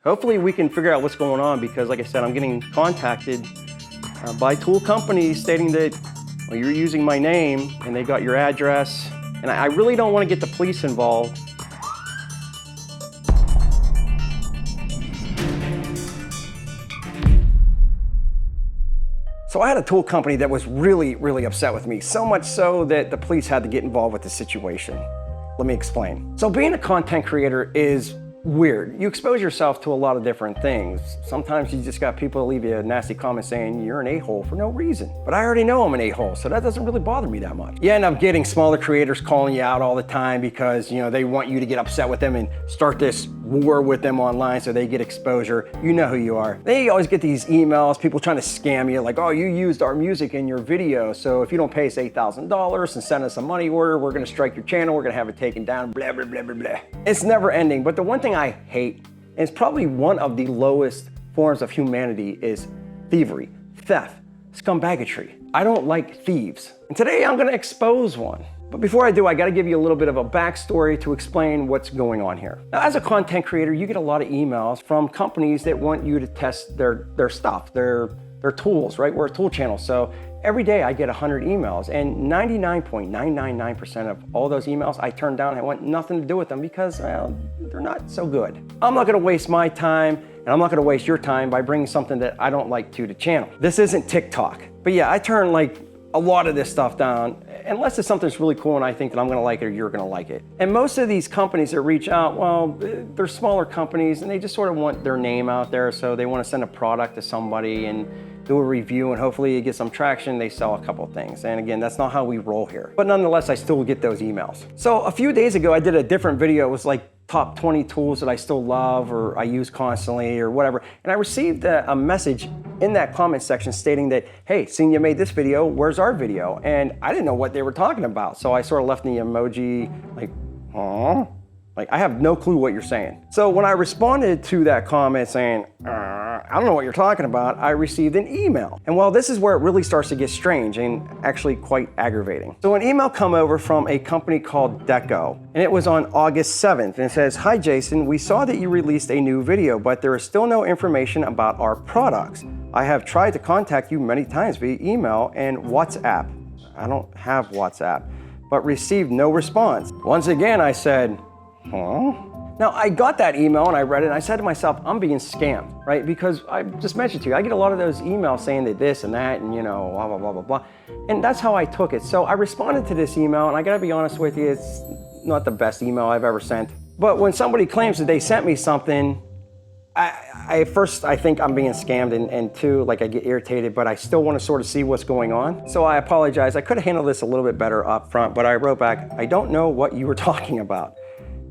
Hopefully we can figure out what's going on because, like I said, I'm getting contacted by tool companies stating that, well, you're using my name and they got your address. And I really don't want to get the police involved. So I had a tool company that was really upset with me, so much so that the police had to get involved with the situation. Let me explain. So being a content creator is weird. You expose yourself to a lot of different things. Sometimes you just got people leave you a nasty comment saying you're an a-hole for no reason. But I already know I'm an a-hole, so that doesn't really bother me that much. You end up getting smaller creators calling you out all the time because, you know, they want you to get upset with them and start this war with them online so they get exposure. You know who you are. They always get these emails, people trying to scam you like, oh, you used our music in your video, so if you don't pay us $8,000 and send us a money order, we're gonna strike your channel, we're gonna have it taken down, blah, blah, blah, blah, blah. It's never ending, but the one thing I hate, and it's probably one of the lowest forms of humanity, is thievery, theft, scumbaggery. I don't like thieves. And today I'm gonna expose one. But before I do, I gotta give you a little bit of a backstory to explain what's going on here. Now, as a content creator, you get a lot of emails from companies that want you to test their stuff, their tools, right? We're a tool channel, so every day I get 100 emails, and 99.999% of all those emails I turn down. I want nothing to do with them because, well, they're not so good. I'm not gonna waste my time, and I'm not gonna waste your time by bringing something that I don't like to the channel. This isn't TikTok. But yeah, I turn like a lot of this stuff down, unless it's something that's really cool and I think that I'm gonna like it or you're gonna like it. And most of these companies that reach out, well, they're smaller companies and they just sort of want their name out there, so they wanna send a product to somebody and do a review and hopefully you get some traction, they sell a couple of things. And again, that's not how we roll here. But nonetheless, I still get those emails. So a few days ago, I did a different video. It was like top 20 tools that I still love or I use constantly or whatever. And I received a message in that comment section stating that, hey, seeing you made this video, where's our video? And I didn't know what they were talking about. So I sort of left the emoji like, huh? Like, I have no clue what you're saying. So when I responded to that comment saying, I don't know what you're talking about, I received an email. And well, this is where it really starts to get strange and actually quite aggravating. So an email come over from a company called Deco, and it was on August 7th, and it says, hi Jason, we saw that you released a new video, but there is still no information about our products. I have tried to contact you many times via email and WhatsApp. I don't have WhatsApp, but received no response. Once again, I said, huh? Now, I got that email and I read it and I said to myself, I'm being scammed, right? Because I just mentioned to you, I get a lot of those emails saying that this and that and, you know, blah, blah, blah, blah, blah. And that's how I took it. So I responded to this email, and I gotta be honest with you, it's not the best email I've ever sent. But when somebody claims that they sent me something, first, I think I'm being scammed, and two, like I get irritated, but I still want to sort of see what's going on. So I apologize. I could have handled this a little bit better up front, but I wrote back, I don't know what you were talking about.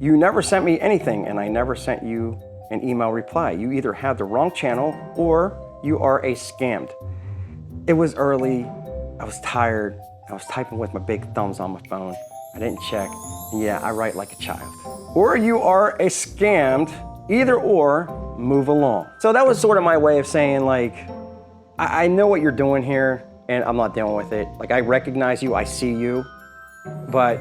You never sent me anything, and I never sent you an email reply. You either have the wrong channel or you are a scammed. It was early, I was tired, I was typing with my big thumbs on my phone. I didn't check, and yeah, I write like a child. Or you are a scammed, either or, move along. So that was sort of my way of saying, like, I know what you're doing here, and I'm not dealing with it. Like, I recognize you, I see you, but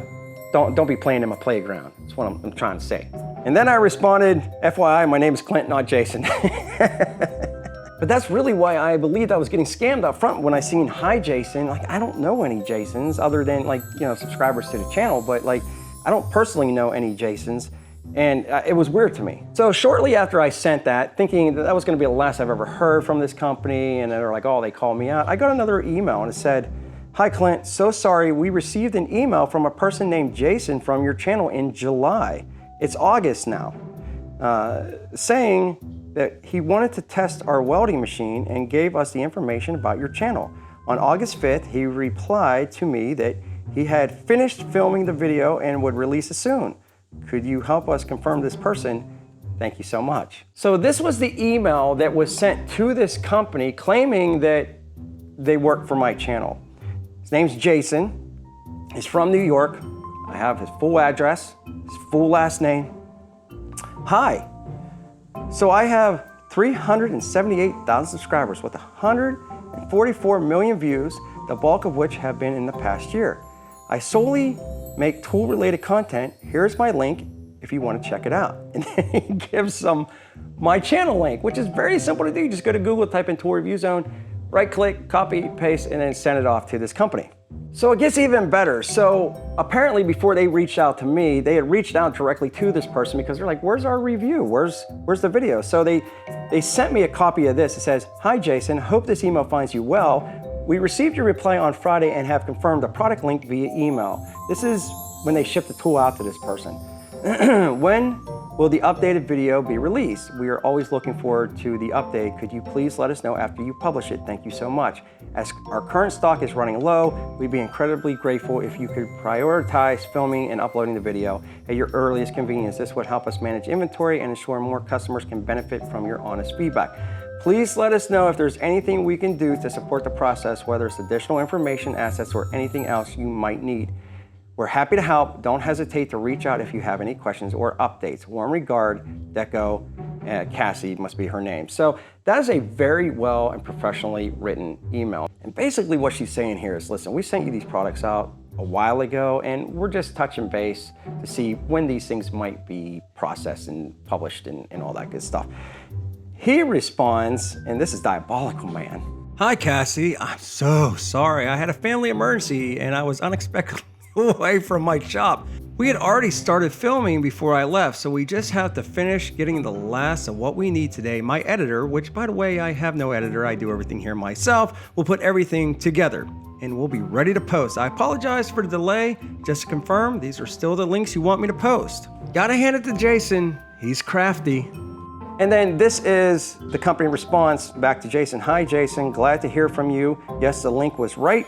don't be playing in my playground. That's what I'm trying to say. And then I responded, FYI, my name is Clint, not Jason. But that's really why I believed I was getting scammed up front when I seen hi Jason. Like, I don't know any Jasons other than, like, you know, subscribers to the channel, but like, I don't personally know any Jasons. And it was weird to me. So shortly after I sent that, thinking that was gonna be the last I've ever heard from this company, and they're like, oh, they called me out, I got another email and it said, hi Clint, so sorry, we received an email from a person named Jason from your channel in July. It's August now, saying that he wanted to test our welding machine and gave us the information about your channel. On August 5th, he replied to me that he had finished filming the video and would release it soon. Could you help us confirm this person? Thank you so much. So this was the email that was sent to this company claiming that they work for my channel. His name's Jason. He's from New York. I have his full address, his full last name. Hi. So I have 378,000 subscribers with 144 million views, the bulk of which have been in the past year. I solely make tool-related content. Here's my link if you want to check it out. And then he gives them my channel link, which is very simple to do. You just go to Google, type in Tool Review Zone, right click, copy, paste, and then send it off to this company. So it gets even better. So apparently before they reached out to me, they had reached out directly to this person because they're like, where's our review? Where's the video? So they sent me a copy of this. It says, "Hi Jason, hope this email finds you well. We received your reply on Friday and have confirmed the product link via email." This is when they ship the tool out to this person. "When will the updated video be released? We are always looking forward to the update. Could you please let us know after you publish it? Thank you so much. As our current stock is running low, we'd be incredibly grateful if you could prioritize filming and uploading the video at your earliest convenience. This would help us manage inventory and ensure more customers can benefit from your honest feedback. Please let us know if there's anything we can do to support the process, whether it's additional information, assets, or anything else you might need. We're happy to help. Don't hesitate to reach out if you have any questions or updates. Warm regard, Deco, Cassie must be her name." So that is a very well and professionally written email. And basically what she's saying here is, listen, we sent you these products out a while ago and we're just touching base to see when these things might be processed and published and all that good stuff. He responds, and this is diabolical, man. "Hi Cassie, I'm so sorry. I had a family emergency and I was unexpectedly away from my shop. We had already started filming before I left, so we just have to finish getting the last of what we need today. My editor, which by the way, I have no editor, I do everything here myself, will put everything together and we'll be ready to post. I apologize for the delay. Just to confirm, these are still the links you want me to post." Gotta hand it to Jason, he's crafty. And then this is the company response back to Jason. "Hi Jason, glad to hear from you. Yes, the link was right,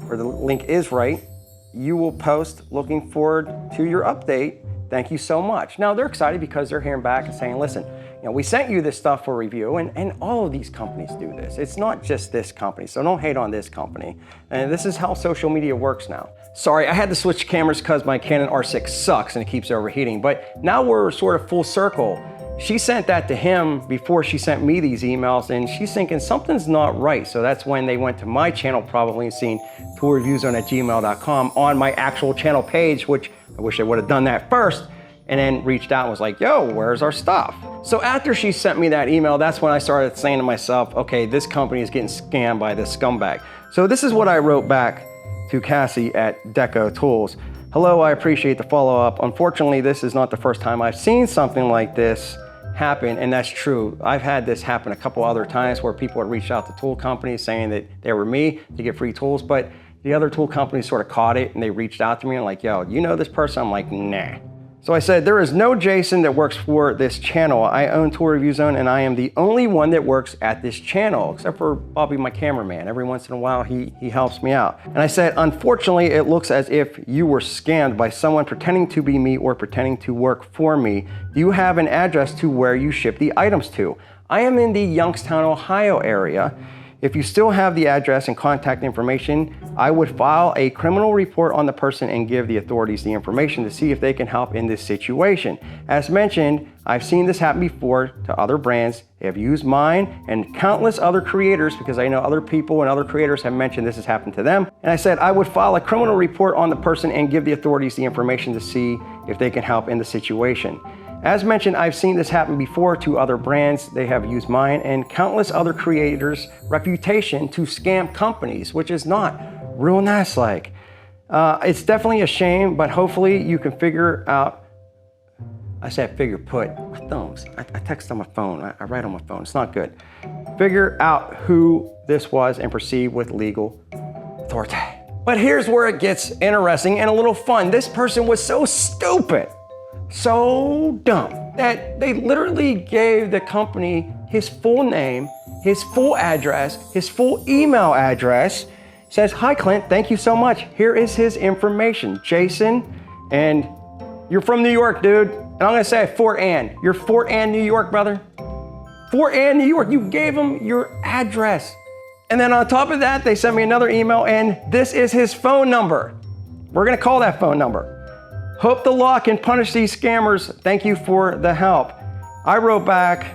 or the link is right. You will post. Looking forward to your update. Thank you so much." Now they're excited because they're hearing back and saying, listen, we sent you this stuff for review, and all of these companies do this. It's not just this company, so don't hate on this company. And this is how social media works now. Sorry, I had to switch cameras because my Canon R6 sucks and it keeps overheating, but now we're sort of full circle. She sent that to him before she sent me these emails, and she's thinking something's not right. So that's when they went to my channel probably and seen toolreviewzone@gmail.com on my actual channel page, which I wish I would have done that first, and then reached out and was like, "Yo, where's our stuff?" So after she sent me that email, that's when I started saying to myself, okay, this company is getting scammed by this scumbag. So this is what I wrote back to Cassie at Deco Tools. "Hello, I appreciate the follow-up. Unfortunately, this is not the first time I've seen something like this happen," and that's true. I've had this happen a couple other times where people had reached out to tool companies saying that they were me to get free tools, but the other tool companies sort of caught it and they reached out to me and like, "Yo, you know this person?" I'm like, "Nah." So I said, "There is no Jason that works for this channel. I own Tool Review Zone and I am the only one that works at this channel, except for Bobby, my cameraman. Every once in a while, he helps me out." And I said, "Unfortunately, it looks as if you were scammed by someone pretending to be me or pretending to work for me. Do you have an address to where you ship the items to? I am in the Youngstown, Ohio area. If you still have the address and contact information, I would file a criminal report on the person and give the authorities the information to see if they can help in this situation. As mentioned, I've seen this happen before to other brands. They have used mine and countless other creators, because I know other people and other creators have mentioned this has happened to them. And I said I would file a criminal report on the person and give the authorities the information to see if they can help in the situation. As mentioned, I've seen this happen before to other brands. They have used mine and countless other creators' reputation to scam companies, which is not real nice like. It's definitely a shame, but hopefully you can figure out." I said figure put. My thumbs. I text on my phone. I write on my phone. It's not good. "Figure out who this was and proceed with legal authority." But here's where it gets interesting and a little fun. This person was so stupid, so dumb, that they literally gave the company his full name, his full address, his full email address. Says, "Hi Clint, thank you so much. Here is his information. Jason, and you're from New York, dude." And I'm gonna say Fort Ann. You're Fort Ann, New York, brother. Fort Ann, New York. You gave him your address. And then on top of that, they sent me another email, and this is his phone number. We're gonna call that phone number. "Hope the law can punish these scammers. Thank you for the help." I wrote back,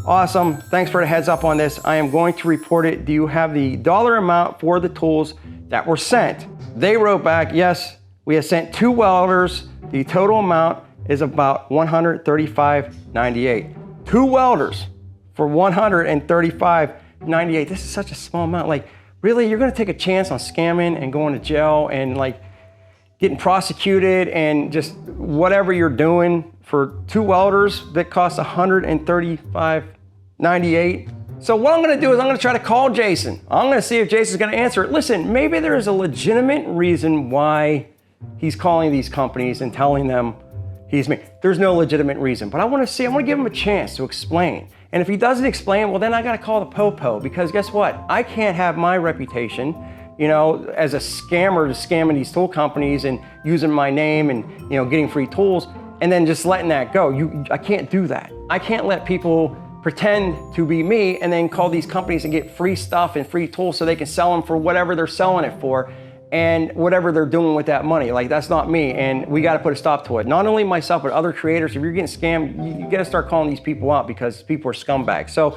"Awesome, thanks for the heads up on this. I am going to report it. Do you have the dollar amount for the tools that were sent?" They wrote back, "Yes, we have sent 2 welders. The total amount is about $135.98. 2 welders for $135.98. This is such a small amount. Like, really, you're gonna take a chance on scamming and going to jail and like getting prosecuted and just whatever you're doing for 2 welders that cost $135.98. So what I'm gonna do is I'm gonna try to call Jason. I'm gonna see if Jason's gonna answer it. Listen, maybe there is a legitimate reason why he's calling these companies and telling them he's me. There's no legitimate reason, but I wanna give him a chance to explain. And if he doesn't explain, well, then I gotta call the popo, because guess what? I can't have my reputation, you know, as a scammer, to scamming these tool companies and using my name and, you know, getting free tools and then just letting that go. I can't do that. I can't let people pretend to be me and then call these companies and get free stuff and free tools so they can sell them for whatever they're selling it for and whatever they're doing with that money. Like, that's not me, and we gotta put a stop to it. Not only myself, but other creators. If you're getting scammed, you gotta start calling these people out, because people are scumbags. So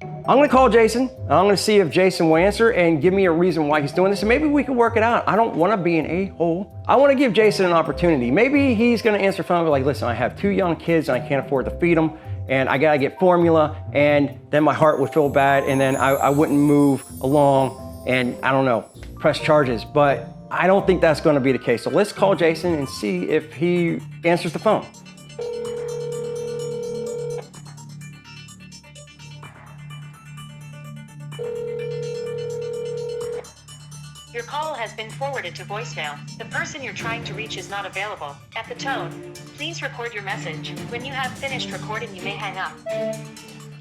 I'm gonna call Jason. I'm gonna see if Jason will answer and give me a reason why he's doing this, and maybe we can work it out. I don't wanna be an a-hole. I wanna give Jason an opportunity. Maybe he's gonna answer the phone and be like, listen, I have 2 young kids and I can't afford to feed them, and I gotta get formula, and then my heart would feel bad, and then I wouldn't move along, and I don't know, press charges. But I don't think that's gonna be the case. So let's call Jason and see if he answers the phone. Your call has been forwarded to voicemail. The person you're trying to reach is not available. At the tone, please record your message. When you have finished recording, you may hang up.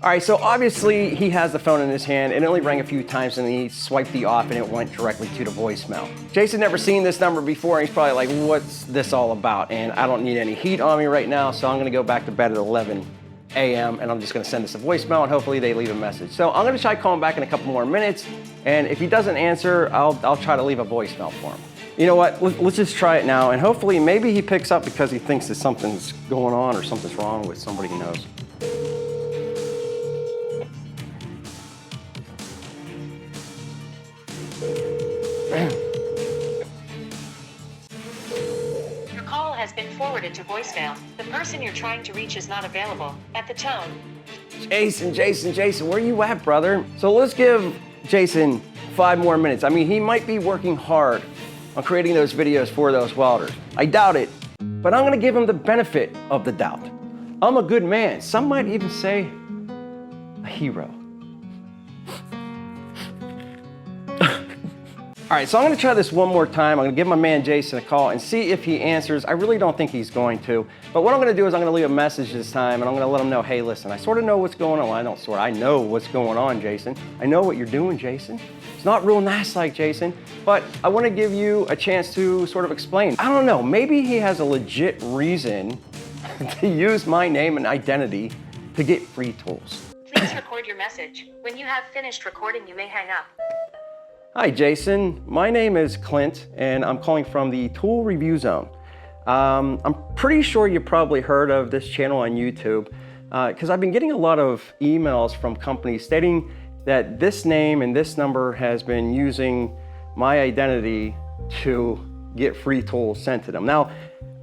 All right, so obviously he has the phone in his hand. It only rang a few times and he swiped the off and it went directly to the voicemail. Jason never seen this number before, and he's probably like, what's this all about? And I don't need any heat on me right now, so I'm gonna go back to bed at 11 a.m. and I'm just gonna send this a voicemail and hopefully they leave a message. So I'm gonna try calling back in a couple more minutes, and if he doesn't answer, I'll try to leave a voicemail for him. You know what, let's just try it now, and hopefully maybe he picks up because he thinks that something's going on or something's wrong with somebody he knows. Your call has been forwarded to voicemail. The person you're trying to reach is not available. At the tone. Jason, where you at, brother? So let's give Jason 5 more minutes. I mean, he might be working hard on creating those videos for those welders. I doubt it, but I'm gonna give him the benefit of the doubt. I'm a good man. Some might even say a hero. All right, so I'm gonna try this one more time. I'm gonna give my man Jason a call and see if he answers. I really don't think he's going to, but what I'm gonna do is I'm gonna leave a message this time, and I'm gonna let him know, hey, listen, I sort of know what's going on. Well, I know what's going on, Jason. I know what you're doing, Jason. It's not real nice like Jason, but I wanna give you a chance to sort of explain. I don't know, maybe he has a legit reason to use my name and identity to get free tools. Please record your message. When you have finished recording, you may hang up. Hi, Jason. My name is Clint, and I'm calling from the Tool Review Zone. I'm pretty sure you probably heard of this channel on YouTube, because I've been getting a lot of emails from companies stating that this name and this number has been using my identity to get free tools sent to them. Now,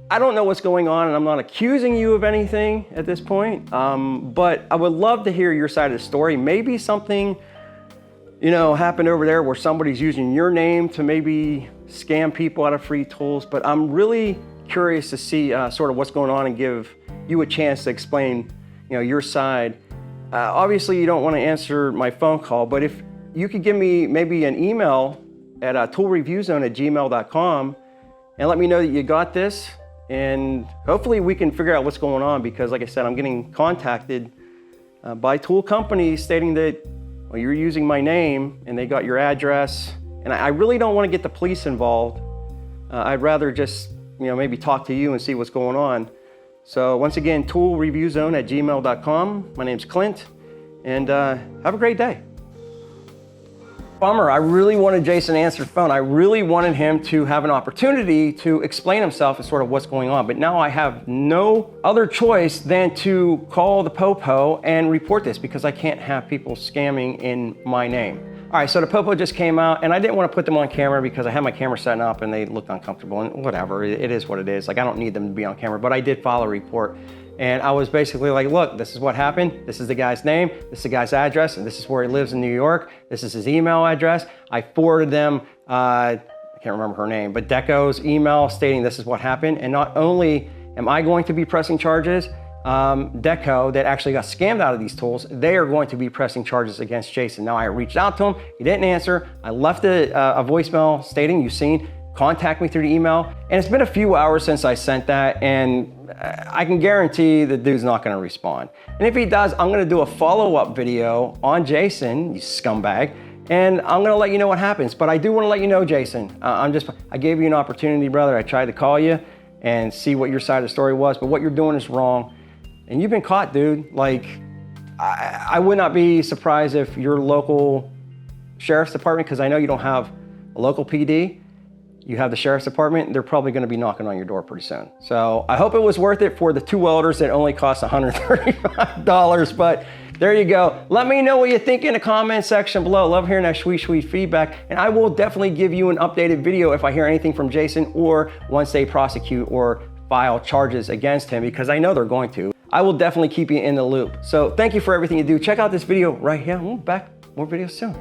I don't know what's going on, and I'm not accusing you of anything at this point, but I would love to hear your side of the story. Maybe something, you know, happened over there where somebody's using your name to maybe scam people out of free tools, but I'm really curious to see sort of what's going on and give you a chance to explain, you know, your side. Obviously, you don't want to answer my phone call, but if you could give me maybe an email at toolreviewzone@gmail.com and let me know that you got this, and hopefully we can figure out what's going on, because like I said, I'm getting contacted by tool companies stating that, well, you're using my name and they got your address, and I really don't want to get the police involved. I'd rather just, you know, maybe talk to you and see what's going on. So once again, toolreviewzone@gmail.com. My name's Clint, and have a great day. Bummer, I really wanted Jason to answer the phone. I really wanted him to have an opportunity to explain himself and sort of what's going on. But now I have no other choice than to call the popo and report this, because I can't have people scamming in my name. All right, so the popo just came out, and I didn't want to put them on camera because I had my camera setting up and they looked uncomfortable, and whatever, it is what it is. Like, I don't need them to be on camera, but I did file a report. And I was basically like, look, this is what happened. This is the guy's name. This is the guy's address. And this is where he lives in New York. This is his email address. I forwarded them, I can't remember her name, but Deco's email stating this is what happened. And not only am I going to be pressing charges, Deco, that actually got scammed out of these tools, they are going to be pressing charges against Jason. Now, I reached out to him. He didn't answer. I left a voicemail stating, you've seen, contact me through the email. And it's been a few hours since I sent that, and I can guarantee the dude's not gonna respond. And if he does, I'm gonna do a follow-up video on Jason, you scumbag, and I'm gonna let you know what happens. But I do wanna let you know, Jason, I gave you an opportunity, brother. I tried to call you and see what your side of the story was, but what you're doing is wrong. And you've been caught, dude. Like, I would not be surprised if your local sheriff's department, because I know you don't have a local PD, you have the sheriff's department, they're probably gonna be knocking on your door pretty soon. So I hope it was worth it for the 2 welders that only cost $135, but there you go. Let me know what you think in the comment section below. Love hearing that sweet feedback. And I will definitely give you an updated video if I hear anything from Jason, or once they prosecute or file charges against him, because I know they're going to. I will definitely keep you in the loop. So thank you for everything you do. Check out this video right here. We'll be back, more videos soon.